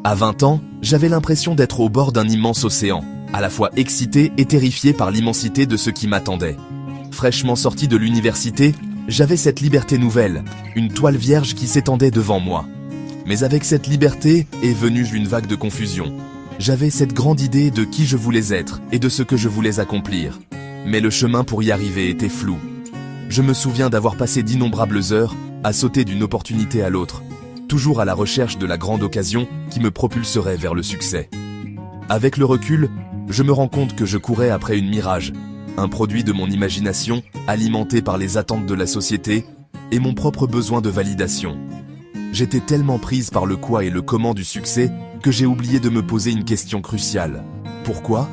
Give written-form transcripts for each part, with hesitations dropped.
À 20 ans, j'avais l'impression d'être au bord d'un immense océan, à la fois excité et terrifié par l'immensité de ce qui m'attendait. Fraîchement sorti de l'université, j'avais cette liberté nouvelle, une toile vierge qui s'étendait devant moi. Mais avec cette liberté est venue une vague de confusion. J'avais cette grande idée de qui je voulais être et de ce que je voulais accomplir. Mais le chemin pour y arriver était flou. Je me souviens d'avoir passé d'innombrables heures à sauter d'une opportunité à l'autre, toujours à la recherche de la grande occasion qui me propulserait vers le succès. Avec le recul, je me rends compte que je courais après une mirage, un produit de mon imagination alimenté par les attentes de la société et mon propre besoin de validation. J'étais tellement prise par le quoi et le comment du succès que j'ai oublié de me poser une question cruciale. Pourquoi ?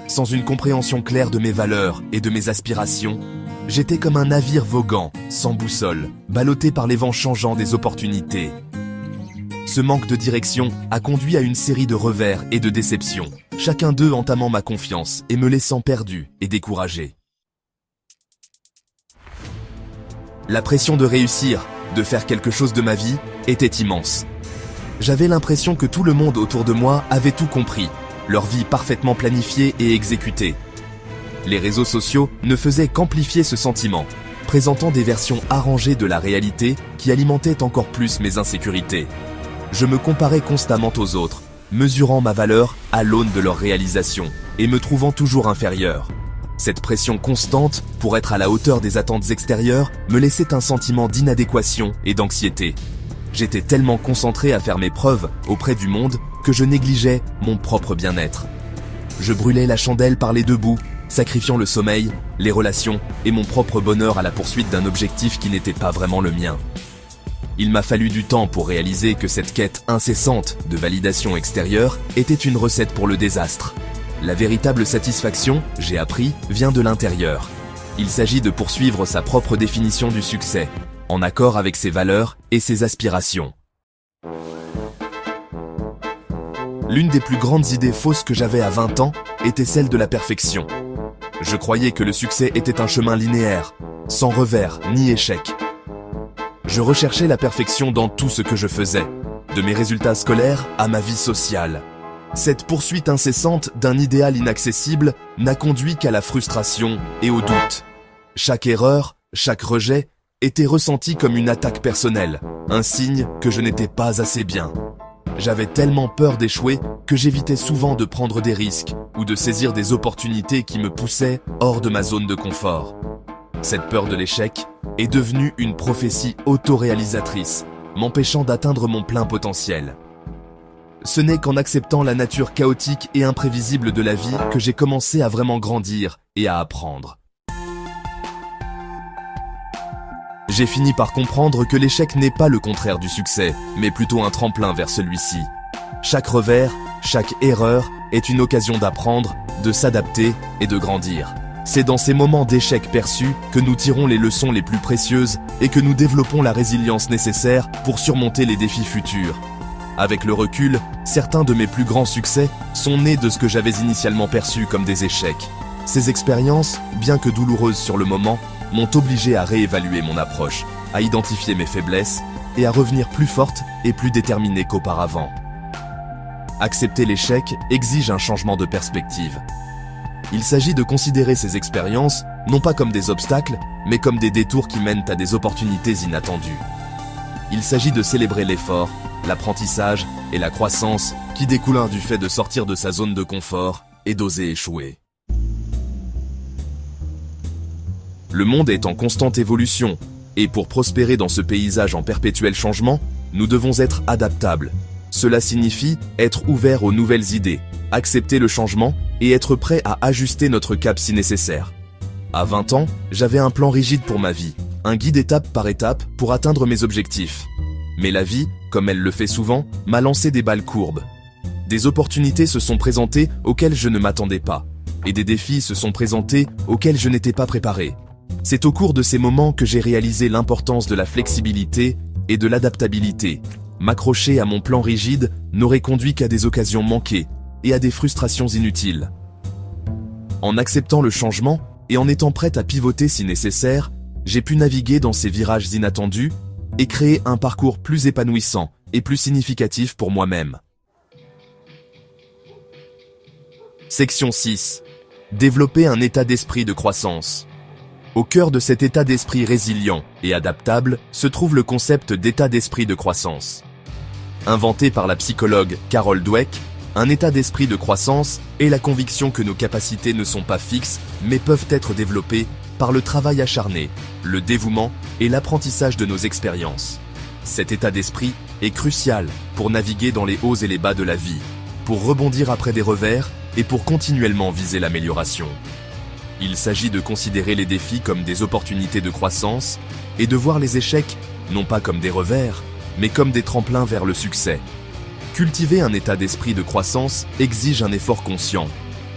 Sans une compréhension claire de mes valeurs et de mes aspirations, j'étais comme un navire voguant, sans boussole, ballotté par les vents changeants des opportunités. Ce manque de direction a conduit à une série de revers et de déceptions, chacun d'eux entamant ma confiance et me laissant perdu et découragé. La pression de réussir, de faire quelque chose de ma vie, était immense. J'avais l'impression que tout le monde autour de moi avait tout compris, leur vie parfaitement planifiée et exécutée. Les réseaux sociaux ne faisaient qu'amplifier ce sentiment, présentant des versions arrangées de la réalité qui alimentaient encore plus mes insécurités. Je me comparais constamment aux autres, mesurant ma valeur à l'aune de leur réalisation et me trouvant toujours inférieur. Cette pression constante pour être à la hauteur des attentes extérieures me laissait un sentiment d'inadéquation et d'anxiété. J'étais tellement concentré à faire mes preuves auprès du monde que je négligeais mon propre bien-être. Je brûlais la chandelle par les deux bouts, sacrifiant le sommeil, les relations et mon propre bonheur à la poursuite d'un objectif qui n'était pas vraiment le mien. Il m'a fallu du temps pour réaliser que cette quête incessante de validation extérieure était une recette pour le désastre. La véritable satisfaction, j'ai appris, vient de l'intérieur. Il s'agit de poursuivre sa propre définition du succès, en accord avec ses valeurs et ses aspirations. L'une des plus grandes idées fausses que j'avais à 20 ans était celle de la perfection. Je croyais que le succès était un chemin linéaire, sans revers ni échec. Je recherchais la perfection dans tout ce que je faisais, de mes résultats scolaires à ma vie sociale. Cette poursuite incessante d'un idéal inaccessible n'a conduit qu'à la frustration et au doute. Chaque erreur, chaque rejet était ressenti comme une attaque personnelle, un signe que je n'étais pas assez bien. J'avais tellement peur d'échouer que j'évitais souvent de prendre des risques ou de saisir des opportunités qui me poussaient hors de ma zone de confort. Cette peur de l'échec est devenue une prophétie autoréalisatrice, m'empêchant d'atteindre mon plein potentiel. Ce n'est qu'en acceptant la nature chaotique et imprévisible de la vie que j'ai commencé à vraiment grandir et à apprendre. J'ai fini par comprendre que l'échec n'est pas le contraire du succès, mais plutôt un tremplin vers celui-ci. Chaque revers, chaque erreur est une occasion d'apprendre, de s'adapter et de grandir. C'est dans ces moments d'échec perçus que nous tirons les leçons les plus précieuses et que nous développons la résilience nécessaire pour surmonter les défis futurs. Avec le recul, certains de mes plus grands succès sont nés de ce que j'avais initialement perçu comme des échecs. Ces expériences, bien que douloureuses sur le moment, m'ont obligé à réévaluer mon approche, à identifier mes faiblesses et à revenir plus forte et plus déterminée qu'auparavant. Accepter l'échec exige un changement de perspective. Il s'agit de considérer ces expériences non pas comme des obstacles, mais comme des détours qui mènent à des opportunités inattendues. Il s'agit de célébrer l'effort, l'apprentissage et la croissance qui découlent du fait de sortir de sa zone de confort et d'oser échouer. Le monde est en constante évolution, et pour prospérer dans ce paysage en perpétuel changement, nous devons être adaptables. Cela signifie être ouvert aux nouvelles idées, accepter le changement et être prêt à ajuster notre cap si nécessaire. À 20 ans, j'avais un plan rigide pour ma vie, un guide étape par étape pour atteindre mes objectifs. Mais la vie, comme elle le fait souvent, m'a lancé des balles courbes. Des opportunités se sont présentées auxquelles je ne m'attendais pas, et des défis se sont présentés auxquels je n'étais pas préparé. C'est au cours de ces moments que j'ai réalisé l'importance de la flexibilité et de l'adaptabilité. M'accrocher à mon plan rigide n'aurait conduit qu'à des occasions manquées et à des frustrations inutiles. En acceptant le changement et en étant prête à pivoter si nécessaire, j'ai pu naviguer dans ces virages inattendus et créer un parcours plus épanouissant et plus significatif pour moi-même. Section 6. Développer un état d'esprit de croissance. Au cœur de cet état d'esprit résilient et adaptable se trouve le concept d'état d'esprit de croissance. Inventé par la psychologue Carol Dweck, un état d'esprit de croissance est la conviction que nos capacités ne sont pas fixes mais peuvent être développées par le travail acharné, le dévouement et l'apprentissage de nos expériences. Cet état d'esprit est crucial pour naviguer dans les hauts et les bas de la vie, pour rebondir après des revers et pour continuellement viser l'amélioration. Il s'agit de considérer les défis comme des opportunités de croissance et de voir les échecs non pas comme des revers, mais comme des tremplins vers le succès. Cultiver un état d'esprit de croissance exige un effort conscient.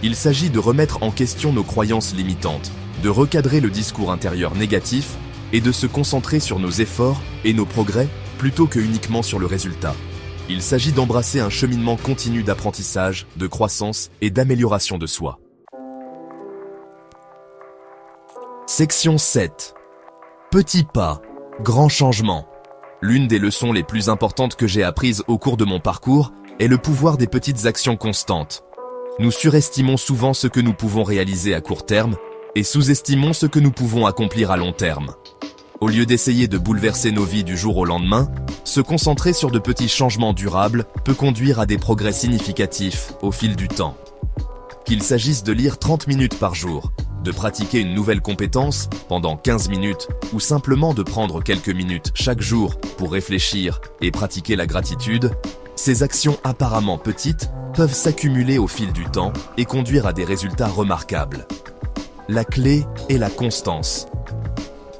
Il s'agit de remettre en question nos croyances limitantes, de recadrer le discours intérieur négatif et de se concentrer sur nos efforts et nos progrès plutôt que uniquement sur le résultat. Il s'agit d'embrasser un cheminement continu d'apprentissage, de croissance et d'amélioration de soi. Section 7. Petits pas, grands changements. L'une des leçons les plus importantes que j'ai apprises au cours de mon parcours est le pouvoir des petites actions constantes. Nous surestimons souvent ce que nous pouvons réaliser à court terme et sous-estimons ce que nous pouvons accomplir à long terme. Au lieu d'essayer de bouleverser nos vies du jour au lendemain, se concentrer sur de petits changements durables peut conduire à des progrès significatifs au fil du temps. Qu'il s'agisse de lire 30 minutes par jour, de pratiquer une nouvelle compétence pendant 15 minutes ou simplement de prendre quelques minutes chaque jour pour réfléchir et pratiquer la gratitude, ces actions apparemment petites peuvent s'accumuler au fil du temps et conduire à des résultats remarquables. La clé est la constance.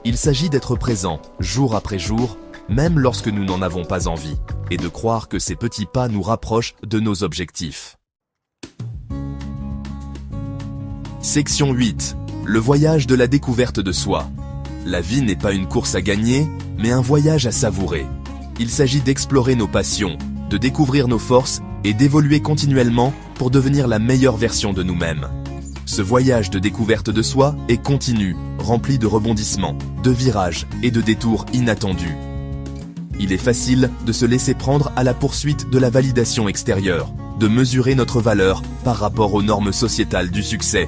Il s'agit d'être présent jour après jour, même lorsque nous n'en avons pas envie, et de croire que ces petits pas nous rapprochent de nos objectifs. Section 8. Le voyage de la découverte de soi. La vie n'est pas une course à gagner, mais un voyage à savourer. Il s'agit d'explorer nos passions, de découvrir nos forces et d'évoluer continuellement pour devenir la meilleure version de nous-mêmes. Ce voyage de découverte de soi est continu, rempli de rebondissements, de virages et de détours inattendus. Il est facile de se laisser prendre à la poursuite de la validation extérieure, de mesurer notre valeur par rapport aux normes sociétales du succès.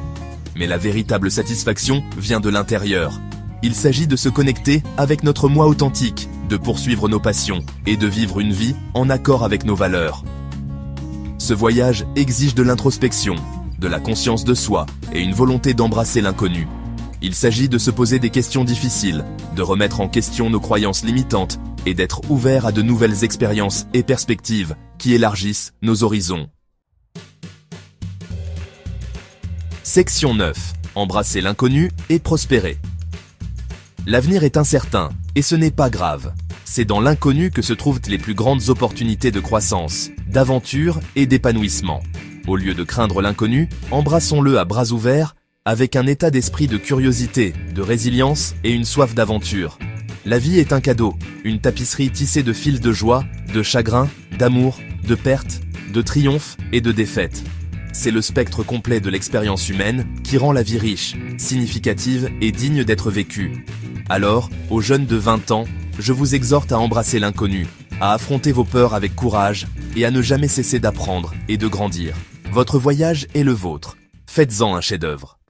Mais la véritable satisfaction vient de l'intérieur. Il s'agit de se connecter avec notre moi authentique, de poursuivre nos passions et de vivre une vie en accord avec nos valeurs. Ce voyage exige de l'introspection, de la conscience de soi et une volonté d'embrasser l'inconnu. Il s'agit de se poser des questions difficiles, de remettre en question nos croyances limitantes et d'être ouvert à de nouvelles expériences et perspectives qui élargissent nos horizons. Section 9. Embrasser l'inconnu et prospérer. L'avenir est incertain, et ce n'est pas grave. C'est dans l'inconnu que se trouvent les plus grandes opportunités de croissance, d'aventure et d'épanouissement. Au lieu de craindre l'inconnu, embrassons-le à bras ouverts, avec un état d'esprit de curiosité, de résilience et une soif d'aventure. La vie est un cadeau, une tapisserie tissée de fils de joie, de chagrin, d'amour, de pertes, de triomphes et de défaites. C'est le spectre complet de l'expérience humaine qui rend la vie riche, significative et digne d'être vécue. Alors, aux jeunes de 20 ans, je vous exhorte à embrasser l'inconnu, à affronter vos peurs avec courage et à ne jamais cesser d'apprendre et de grandir. Votre voyage est le vôtre. Faites-en un chef-d'œuvre.